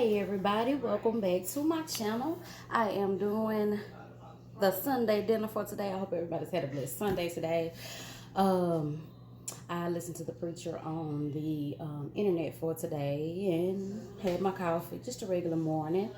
Hey everybody, welcome back to my channel. I am doing the Sunday dinner for today. I hope everybody's had a blessed Sunday today. Um, I listened to the preacher on the internet for today and had my coffee, just a regular morning.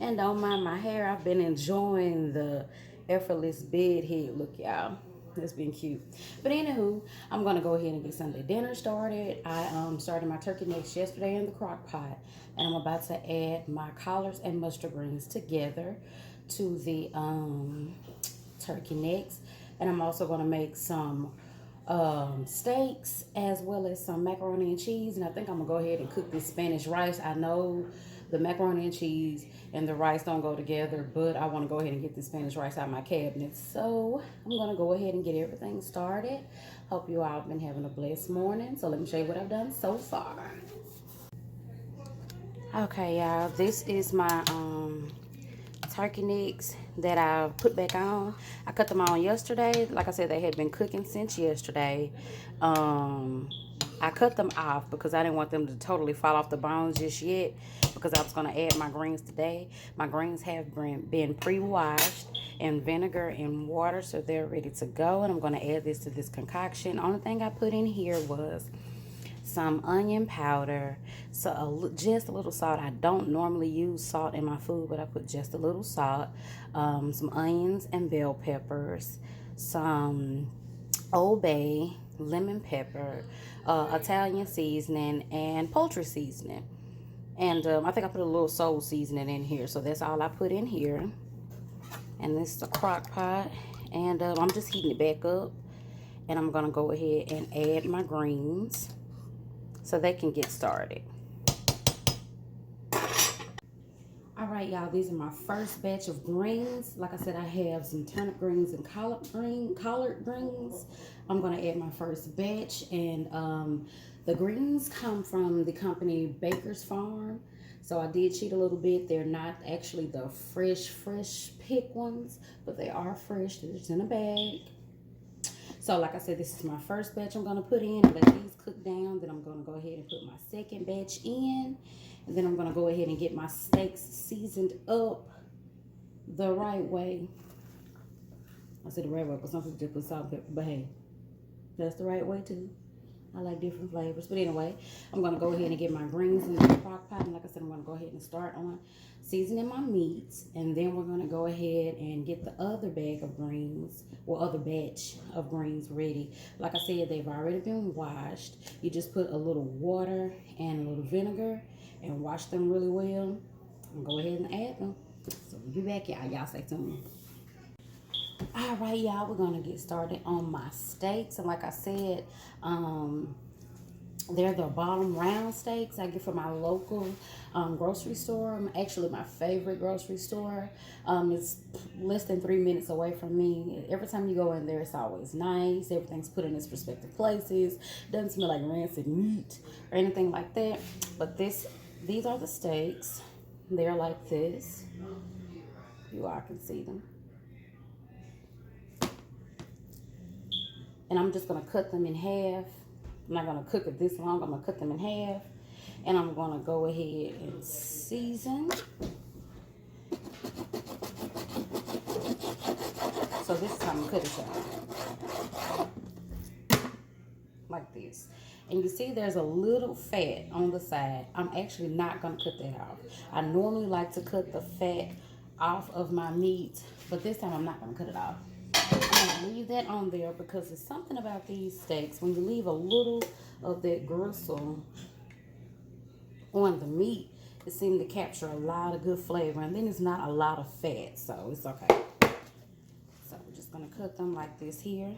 And don't mind my hair. I've been enjoying the effortless bed head look, y'all. It's been cute. But anywho, I'm gonna go ahead and get Sunday dinner started. I started my turkey necks yesterday in the crock pot, and I'm about to add my collards and mustard greens together to the turkey necks. And I'm also gonna make some steaks as well as some macaroni and cheese. And I think I'm gonna go ahead and cook this Spanish rice. I know the macaroni and cheese and the rice don't go together, but I want to go ahead and get the Spanish rice out of my cabinet. So I'm gonna go ahead and get everything started. Hope you all have been having a blessed morning. So let me show you what I've done so far. Okay, y'all, this is my turkey necks that I put back on. I cut them on yesterday. Like I said, they had been cooking since yesterday. I cut them off because I didn't want them to totally fall off the bones just yet, because I was going to add my greens today. My greens have been pre-washed in vinegar and water, so they're ready to go. And I'm going to add this to this concoction. Only thing I put in here was some onion powder, so just a little salt. I don't normally use salt in my food, but I put just a little salt, some onions and bell peppers, some Old Bay, lemon pepper, Italian seasoning, and poultry seasoning. And I think I put a little soul seasoning in here, so that's all I put in here. And this is a crock pot, and I'm just heating it back up, and I'm gonna go ahead and add my greens so they can get started. All right, y'all, these are my first batch of greens. Like I said, I have some turnip greens and collard greens. I'm gonna add my first batch, and the greens come from the company Baker's Farm. So I did cheat a little bit. They're not actually the fresh pick ones, but they are fresh. They're just in a bag. So like I said, this is my first batch I'm gonna put in and let these cook down. Then I'm gonna go ahead and put my second batch in. And then I'm gonna go ahead and get my steaks seasoned up the right way. I said the right way, but some people just put salt and pepper, but hey, that's the right way too. I like different flavors. But anyway, I'm gonna go ahead and get my greens in the crock pot. And like I said, I'm gonna go ahead and start on seasoning my meats. And then we're gonna go ahead and get the other bag of greens, or other batch of greens ready. Like I said, they've already been washed. You just put a little water and a little vinegar and wash them really well. And go ahead and add them. So we'll be back, y'all. Y'all stay tuned. All right, y'all, we're gonna get started on my steaks. And like I said, they're the bottom round steaks I get from my local grocery store. Actually, my favorite grocery store. It's less than 3 minutes away from me. Every time you go in there, it's always nice. Everything's put in its respective places. Doesn't smell like rancid meat or anything like that. But these are the steaks. They're like this. You all can see them. And I'm just gonna cut them in half. I'm not gonna cook it this long. I'm gonna cut them in half. And I'm gonna go ahead and season. So this is how I'm gonna cut it out. Like this. And you see there's a little fat on the side. I'm actually not gonna cut that off. I normally like to cut the fat off of my meat, but this time I'm not gonna cut it off. I'm gonna leave that on there because there's something about these steaks. When you leave a little of that gristle on the meat, it seems to capture a lot of good flavor, and then it's not a lot of fat, so it's okay. So we're just gonna cut them like this here.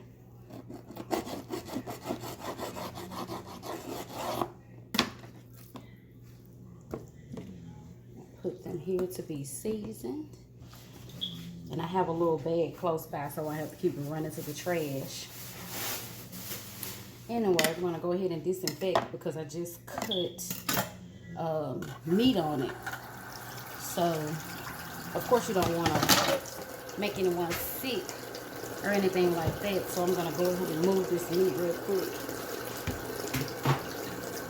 Put them here to be seasoned. And I have a little bag close by, so I have to keep it running to the trash. Anyway, I'm gonna go ahead and disinfect because I just cut meat on it. So, of course, you don't want to make anyone sick or anything like that. So I'm gonna go ahead and move this meat real quick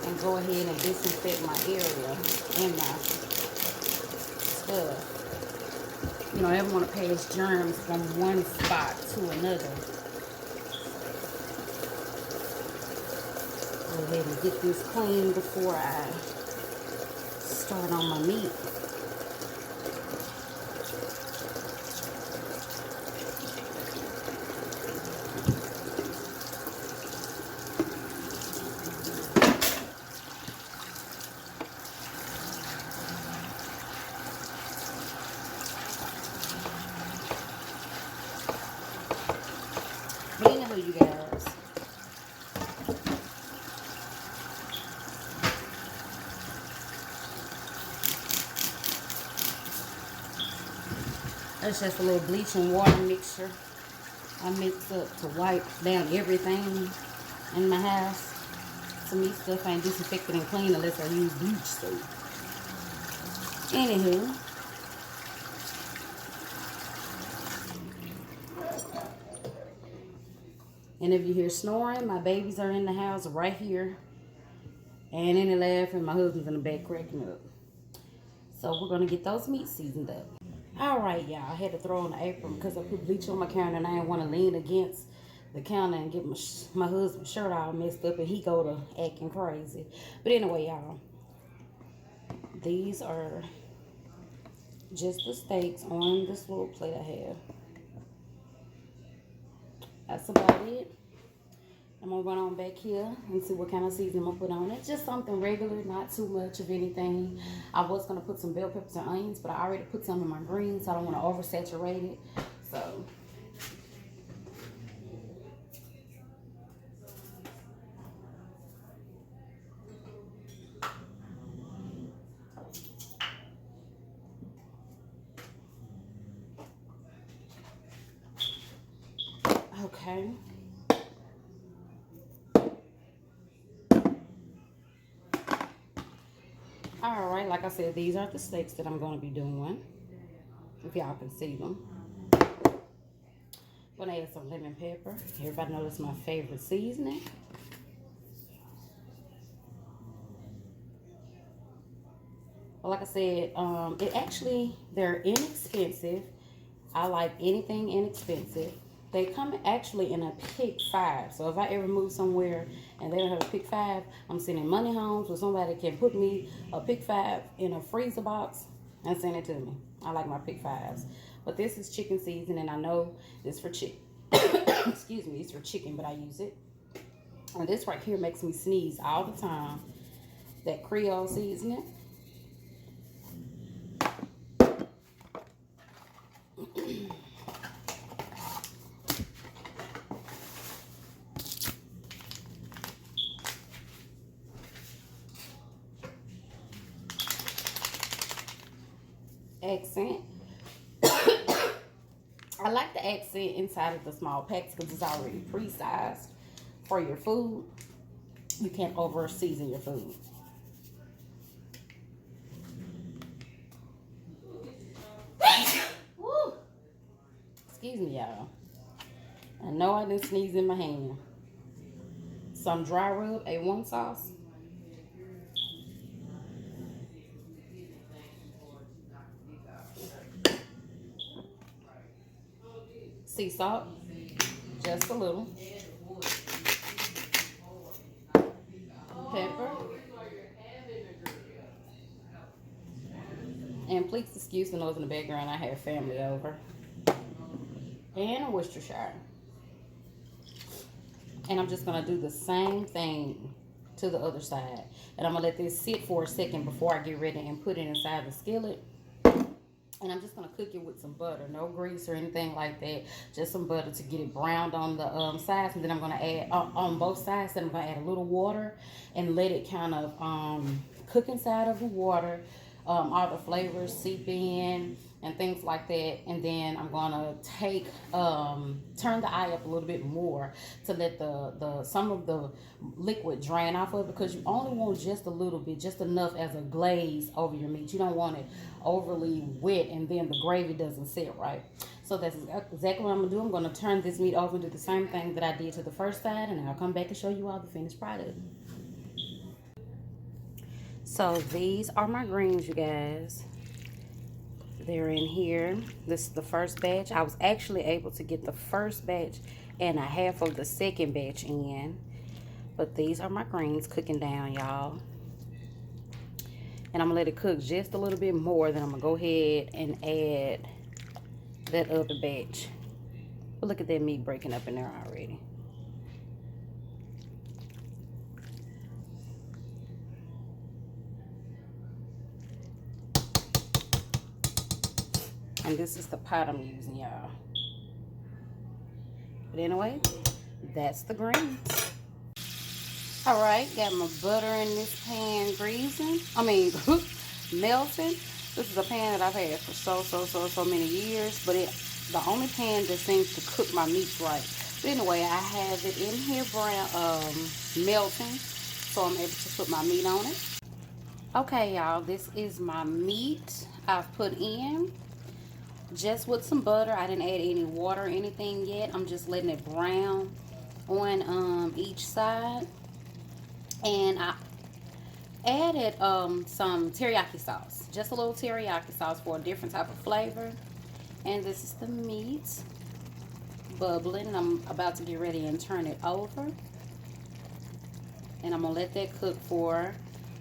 and go ahead and disinfect my area and my stuff. You know, I don't want to pass germs from one spot to another. Go ahead and get this clean before I start on my meat. But anywho, you guys, that's just a little bleach and water mixture I mix up to wipe down everything in my house. To me, stuff ain't disinfected and clean unless I use bleach soap. Anywho, and if you hear snoring, my babies are in the house right here. And any laughing, my husband's in the back cracking up. So we're going to get those meats seasoned up. Alright, y'all. I had to throw on the apron because I put bleach on my counter and I didn't want to lean against the counter and get my husband's shirt all messed up and he go to acting crazy. But anyway, y'all. These are just the steaks on this little plate I have. That's about it. I'm going to run on back here and see what kind of seasoning I'm going to put on it. Just something regular, not too much of anything. I was going to put some bell peppers and onions, but I already put some in my greens, so I don't want to oversaturate it. So, okay. Alright, like I said, these are the steaks that I'm going to be doing. If y'all can see them. I'm going to add some lemon pepper. Everybody knows that's my favorite seasoning. Well, like I said, they're inexpensive. I like anything inexpensive. They come actually in a pick 5. So if I ever move somewhere and they don't have a pick 5, I'm sending money home so somebody can put me a pick 5 in a freezer box and send it to me. I like my pick 5s. But this is chicken seasoning. I know this for chicken. Excuse me, it's for chicken, but I use it. And this right here makes me sneeze all the time. That Creole seasoning. Accent. I like the accent inside of the small packs because it's already pre-sized for your food. You can't over season your food. Woo. Excuse me, y'all. I know I didn't sneeze in my hand. Some dry rub A1 sauce. Sea salt, just a little. Pepper. And please excuse the noise in the background. I have family over. And a Worcestershire. And I'm just going to do the same thing to the other side. And I'm going to let this sit for a second before I get ready and put it inside the skillet. And I'm just going to cook it with some butter. No grease or anything like that. Just some butter to get it browned on the sides. And then I'm going to add, on both sides, then I'm going to add a little water and let it kind of cook inside of the water. All the flavors seep in and things like that. And then I'm going to take, turn the eye up a little bit more to let some of the liquid drain off of it, because you only want just a little bit, just enough as a glaze over your meat. You don't want it overly wet and then the gravy doesn't sit right. So that's exactly what I'm going to do. I'm going to turn this meat over and do the same thing that I did to the first side, and I'll come back and show you all the finished product. So these are my greens, you guys. They're in here. This is the first batch. I was actually able to get the first batch and a half of the second batch in. But these are my greens cooking down, y'all. And I'm gonna let it cook just a little bit more. Then I'm gonna go ahead and add that other batch. But look at that meat breaking up in there already. And this is the pot I'm using, y'all. But anyway, that's the greens. All right, got my butter in this pan greasing. Melting. This is a pan that I've had for so many years, but the only pan that seems to cook my meats right. But anyway, I have it in here melting, so I'm able to put my meat on it. Okay, y'all, this is my meat I've put in. Just with some butter. I didn't add any water or anything yet. I'm just letting it brown on each side. And I added some teriyaki sauce. Just a little teriyaki sauce for a different type of flavor. And this is the meat bubbling. And I'm about to get ready and turn it over. And I'm going to let that cook for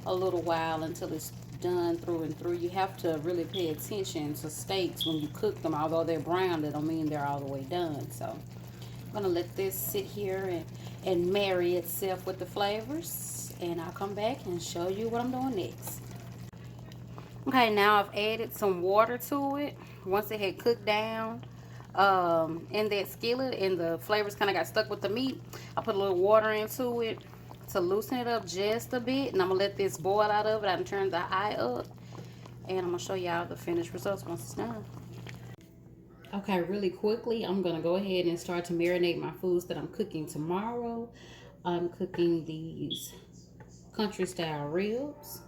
a little while until it's done through and through. You have to really pay attention to steaks when you cook them. Although they're brown, that don't mean they're all the way done. So I'm gonna let this sit here and marry itself with the flavors, and I'll come back and show you what I'm doing next. Okay, now I've added some water to it. Once it had cooked down in that skillet and the flavors kind of got stuck with the meat, I put a little water into it to loosen it up just a bit, and I'm gonna let this boil out of it. I turn the eye up, and I'm gonna show y'all the finished results once it's done. Okay, really quickly, I'm gonna go ahead and start to marinate my foods that I'm cooking tomorrow. I'm cooking these country style ribs.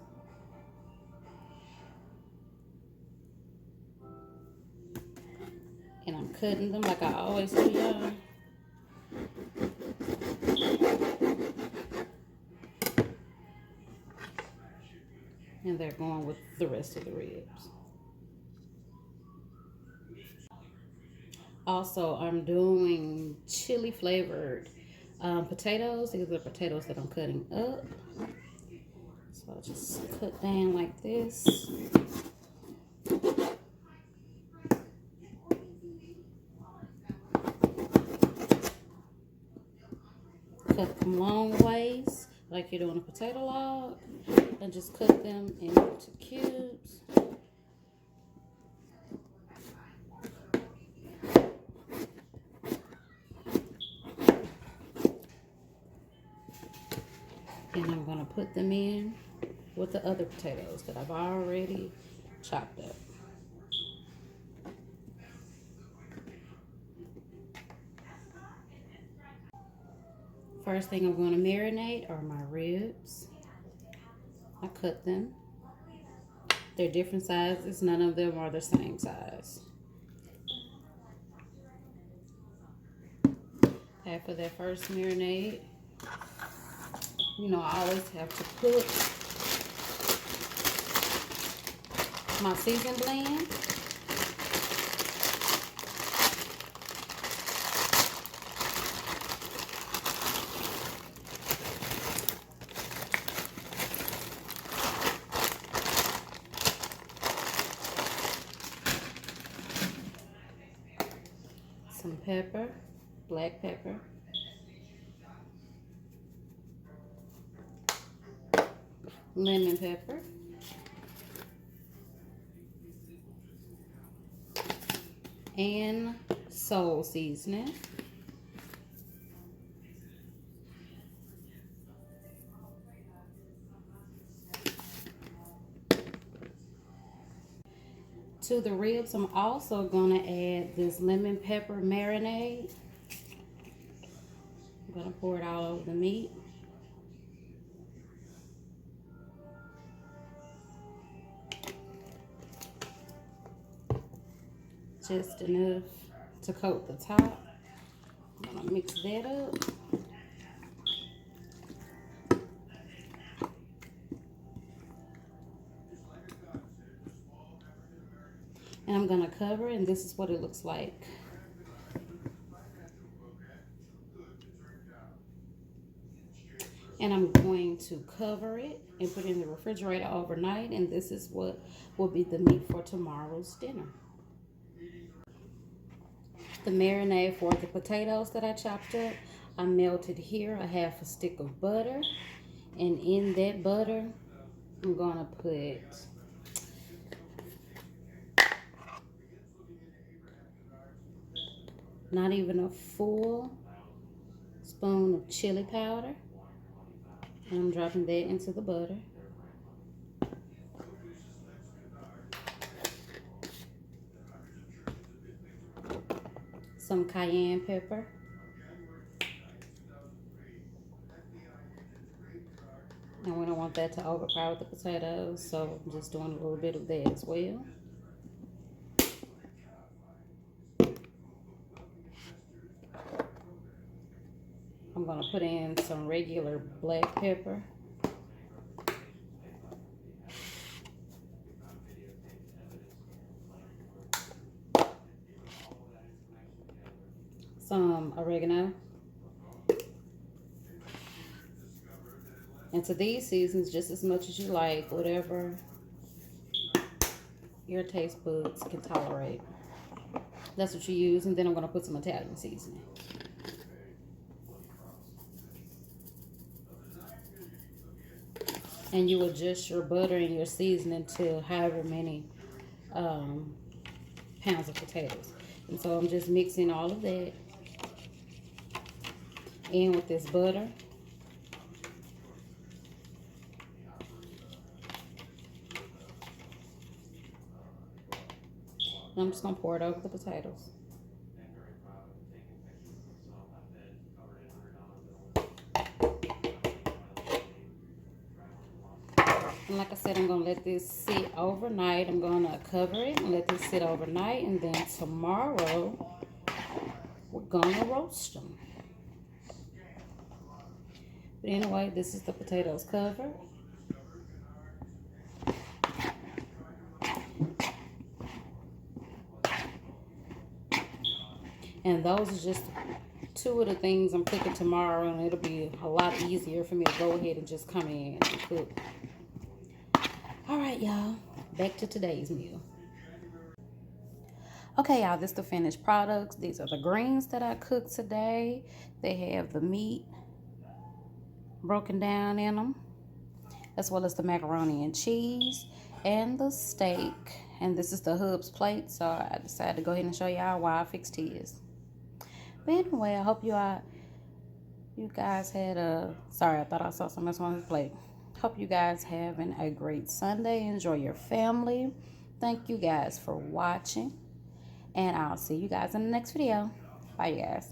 And I'm cutting them like I always do, y'all. And they're going with the rest of the ribs. Also, I'm doing chili flavored potatoes. These are the potatoes that I'm cutting up. So I'll just cut down like this. Cut them long ways like you're doing a potato log. And just cut them into cubes. And I'm going to put them in with the other potatoes that I've already chopped up. First thing I'm going to marinate are my ribs. I cut them. They're different sizes. None of them are the same size. After that first marinade, you know, I always have to put my season blend. Some pepper, black pepper. Lemon pepper. And soul seasoning. To the ribs, I'm also going to add this lemon pepper marinade. I'm going to pour it all over the meat. Just enough to coat the top. I'm going to mix that up. And I'm gonna cover it, and this is what it looks like. And I'm going to cover it and put it in the refrigerator overnight, and this is what will be the meat for tomorrow's dinner. The marinade for the potatoes that I chopped up, I melted here a half a stick of butter, and in that butter I'm gonna put not even a full spoon of chili powder, and I'm dropping that into the butter. Some cayenne pepper, and we don't want that to overpower the potatoes, so I'm just doing a little bit of that as well. I'm gonna put in some regular black pepper, some oregano, and to these seasons, just as much as you like, whatever your taste buds can tolerate. That's what you use, and then I'm gonna put some Italian seasoning. And you adjust your butter and your seasoning to however many um, pounds of potatoes. And so I'm just mixing all of that in with this butter. And I'm just gonna pour it over the potatoes. And like I said, I'm gonna let this sit overnight. I'm gonna cover it and let this sit overnight, and then tomorrow we're gonna roast them. But anyway, this is the potatoes covered. And those are just two of the things I'm cooking tomorrow, and it'll be a lot easier for me to go ahead and just come in and cook. All right, y'all, back to today's meal. Okay, y'all, this is the finished products. These are the greens that I cooked today. They have the meat broken down in them, as well as the macaroni and cheese and the steak. And this is the hub's plate, so I decided to go ahead and show y'all why I fixed his. But anyway, I hope you guys had a, sorry, I thought I saw something else on his plate. Hope you guys having a great Sunday. Enjoy your family. Thank you guys for watching, and I'll see you guys in the next video. Bye, you guys.